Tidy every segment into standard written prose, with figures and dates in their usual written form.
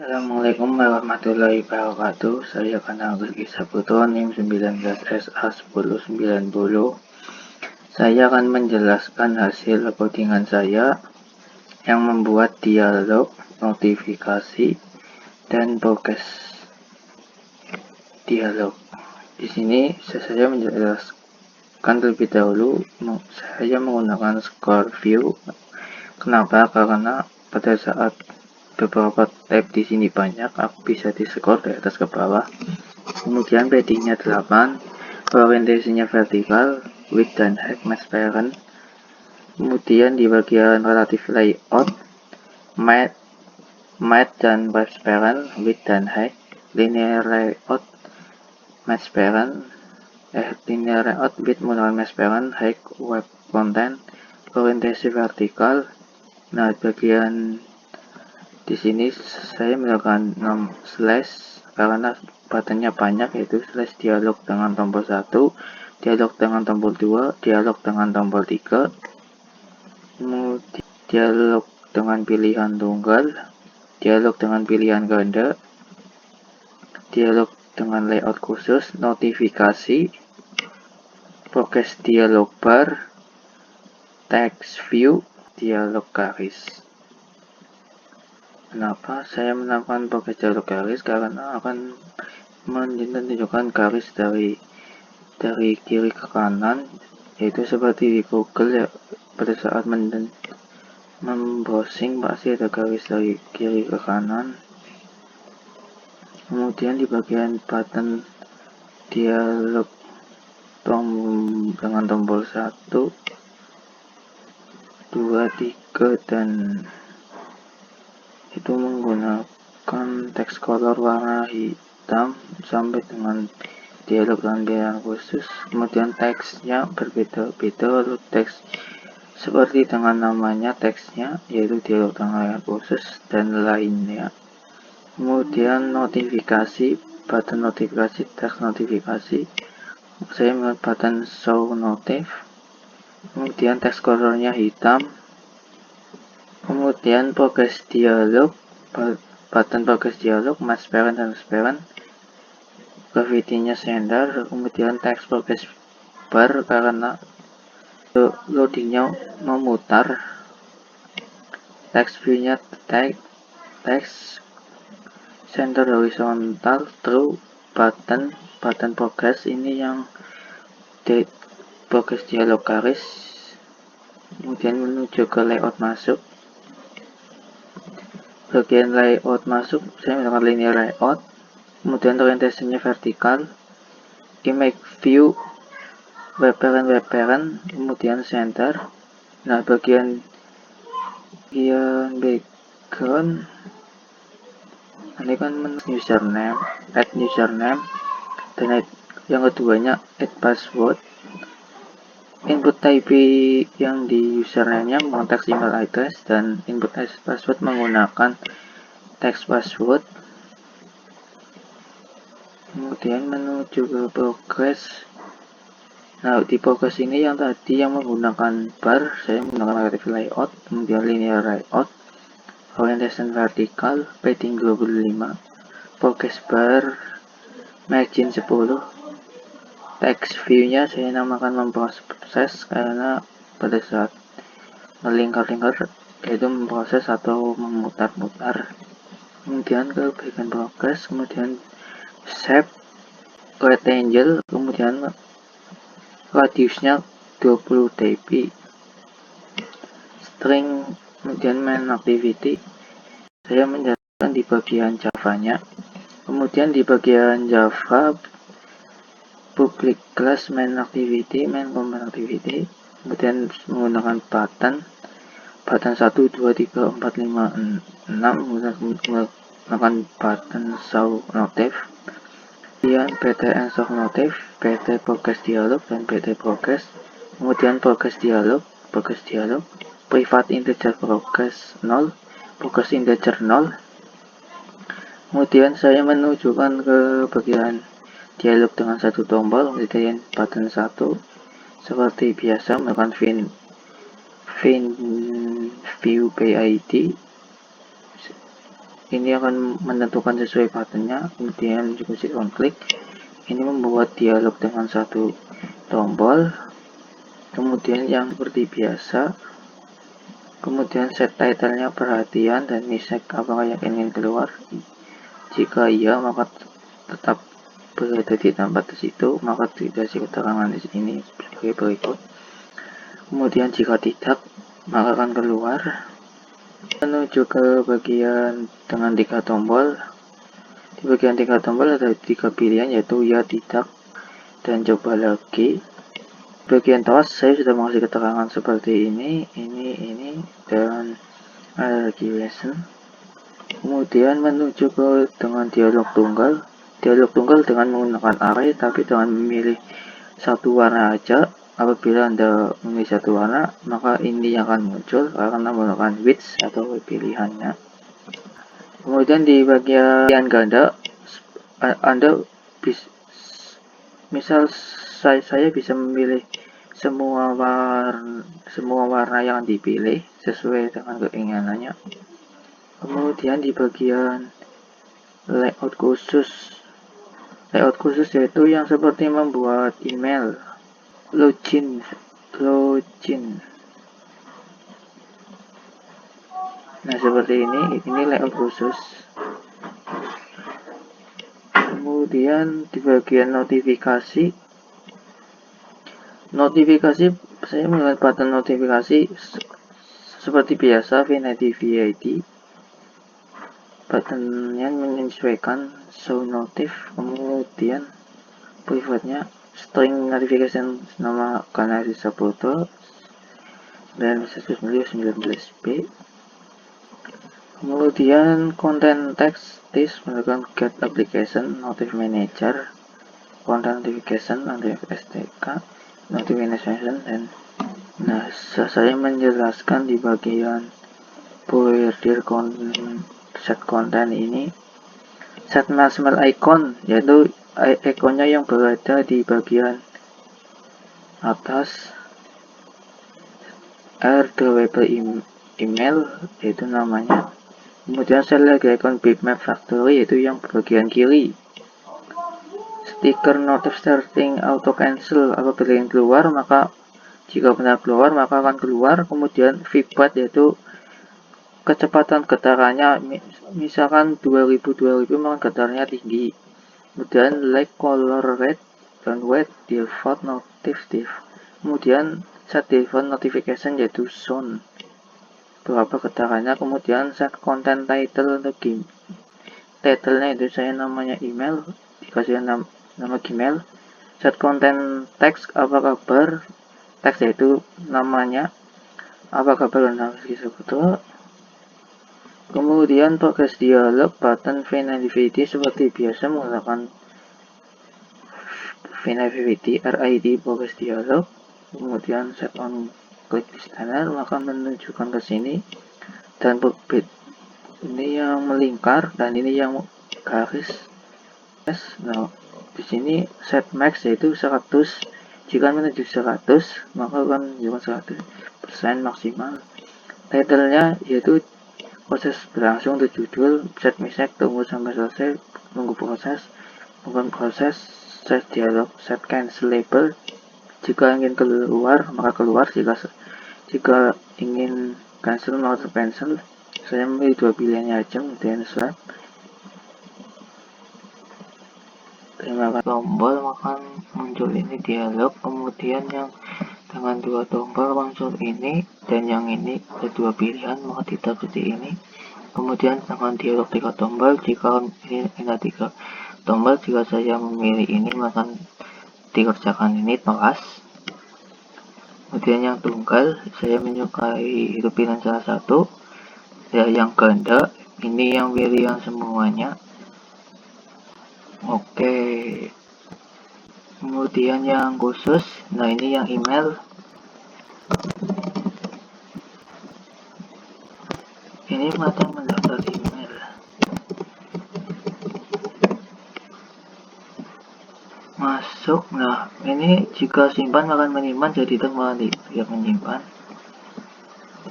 Assalamualaikum warahmatullahi wabarakatuh. Saya Kanal Rizky Saputra, NIM 19SA1090. Saya akan menjelaskan hasil codingan saya yang membuat dialog, notifikasi, dan progres dialog. Di sini saya menjelaskan terlebih dahulu. Saya menggunakan score view. Kenapa? Karena pada saat beberapa tab di sini banyak, aku bisa di scroll dari atas ke bawah. Kemudian paddingnya 8, orientasinya vertikal, width dan height match parent. Kemudian di bagian relative layout, matte dan match parent, width dan height. Linear layout, match parent, linear layout, width menggunakan match parent, height web content, orientasi vertikal. Nah, bagian di sini saya melakukan 6 slash karena buttonnya banyak, yaitu slash dialog dengan tombol 1, dialog dengan tombol 2, dialog dengan tombol 3, kemudian dialog dengan pilihan tunggal, dialog dengan pilihan ganda, dialog dengan layout khusus, notifikasi, progress dialog bar, text view, dialog garis. Kenapa saya melakukan progres dialog garis? Karena akan menunjukkan garis dari kiri ke kanan, yaitu seperti di Google ya, pada saat membrowsing pasti ada garis dari kiri ke kanan. Kemudian di bagian button dialog dengan tombol 1, 2, 3 dan itu menggunakan text color warna hitam sampai dengan dialog dengan pilihan khusus. Kemudian teksnya berbeda-beda, lalu teks seperti dengan namanya teksnya, yaitu dialog dengan layar khusus dan lainnya. Kemudian notifikasi, button notifikasi, teks notifikasi. Saya melihat button show notif. Kemudian teks colornya hitam. Kemudian progress dialog, button progress dialog, match parent dan match parent. Gravity-nya center. Kemudian text progress bar karena loadingnya memutar. Text view-nya text center horizontal, true, button progress ini yang progress dialog garis. Kemudian menuju ke layout masuk. Bagian layout masuk saya menggunakan linear layout. Kemudian orientasinya vertikal, image view, web parent, kemudian center. Nah, bagian background ini kan username, add username, dan yang keduanya add password. Input type yang di username-nya menggunakan text email address dan input password menggunakan text password. Kemudian menuju ke progress. Nah, di progress ini yang tadi yang menggunakan bar, saya menggunakan relative layout, kemudian linear layout, orientation vertikal, padding 25, progress bar, margin 10, text view-nya saya namakan memproses karena pada saat melingkar-lingkar yaitu memproses atau memutar-mutar. Kemudian ke bagian progress, kemudian shape, rectangle, kemudian radiusnya 20 dp, string, kemudian main activity. Saya menjelaskan di bagian Java-nya. Kemudian di bagian Java, public class main activity, main command activity. Kemudian menggunakan button 1, 2, 3, 4, 5, 6, menggunakan button show notif. Kemudian pt show notif, pt progress dialog dan pt progress. Kemudian progress dialog, private integer progress 0, progress integer 0. Kemudian saya menunjukkan ke bagian dialog dengan satu tombol, kemudian button 1 seperti biasa melakukan view PID. ini akan menentukan sesuai buttonnya, kemudian juga sit on click. Ini membuat dialog dengan satu tombol. Kemudian yang seperti biasa, kemudian set title-nya perhatian dan misek apakah yang ingin keluar. Jika iya, maka tetap berada di tempat di situ, maka dikasih keterangan di sini sebagai berikut. Kemudian jika tidak, maka akan keluar. Menuju ke bagian dengan 3 tombol. Di bagian 3 tombol ada 3 pilihan, yaitu ya, tidak, dan coba lagi. Bagian tos saya sudah mengasih keterangan seperti ini, dan ada lagi lesson. Kemudian menuju ke dengan dialog tunggal. Dialog tunggal dengan menggunakan array, tapi dengan memilih satu warna aja. Apabila Anda memilih satu warna, maka ini yang akan muncul karena menggunakan width atau pilihannya. Kemudian di bagian ganda, Anda bisa, misal saya bisa memilih semua warna yang dipilih sesuai dengan keinginannya. Kemudian di bagian layout khusus yaitu yang seperti membuat email, login. Nah, seperti ini layout khusus. Kemudian di bagian notifikasi saya melihat button notifikasi seperti biasa VNATIV ID. Buttonnya menyesuaikan show notif, kemudian private-nya string notification nama kanal supporter dan 19b. Kemudian content text menggunakan get application notif manager, content notification notif STK, notification, dan nah, saya menjelaskan di bagian border set content ini. Set maximal icon, yaitu ikonnya yang berada di bagian atas. RWP email, yaitu namanya. Kemudian select icon bitmap factory, yaitu yang bagian kiri. Stiker notif starting auto cancel, apabila ingin keluar maka jika benar keluar maka akan keluar. Kemudian feedback, yaitu kecepatan getarannya, misalkan 2000 maka getarannya tinggi. Kemudian like color red dan white default notif. Kemudian set default notification, yaitu sound berapa getarannya. Kemudian set content title untuk game. Title-nya itu saya namanya email, dikasih nama Gmail. Set content text, apa kabar, teks yaitu namanya, apa kabar dan seperti. Kemudian progress dialog button VNATIVity seperti biasa menggunakan VNATIVity RID progress dialog. Kemudian set on click listener maka menunjukkan ke sini, dan ini yang melingkar dan ini yang garis. Nah, di sini set max yaitu 100. Jika menuju 100 maka akan menunjukkan 100% maksimal. Title-nya yaitu proses berlangsung untuk judul. Set misek tunggu sampai selesai, tunggu proses, bukan proses. Set dialog, set cancel label. Jika ingin keluar maka keluar, jika ingin cancel maka cancel. Saya memilih 2 pilihannya aja, kemudian swap. Terima kasih. Tombol maka muncul ini dialog, kemudian yang dengan 2 tombol muncul ini, dan yang ini ada 2 pilihan maka tidak seperti ini. Kemudian dengan dialog 3 tombol, jika ini ada 3 tombol, jika saya memilih ini maka dikerjakan ini telas. Kemudian yang tunggal, saya menyukai itu pilihan salah satu. Ya, yang ganda, ini yang pilih yang semuanya. Oke. Kemudian yang khusus, nah ini yang email. Ini macam mendaftar email. Masuk, nah ini jika simpan akan menyimpan, jadi teman yang menyimpan.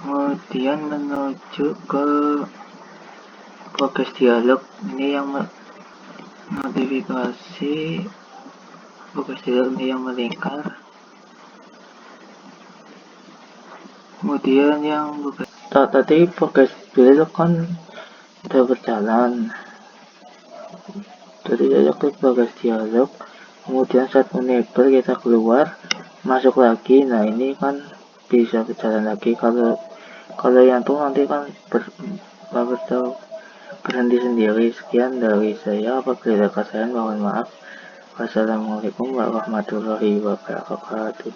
Kemudian menuju ke progress dialog ini yang notifikasi, progress dialog ini yang melingkar. Kemudian yang tadi progress dialog kan udah berjalan. Jadi kita klik progress dialog, kemudian saat enable kita keluar, masuk lagi. Nah ini kan bisa berjalan lagi. Kalau yang itu nanti kan berhenti sendiri. Sekian dari saya. Apabila kesalahan mohon maaf. Wassalamualaikum warahmatullahi wabarakatuh.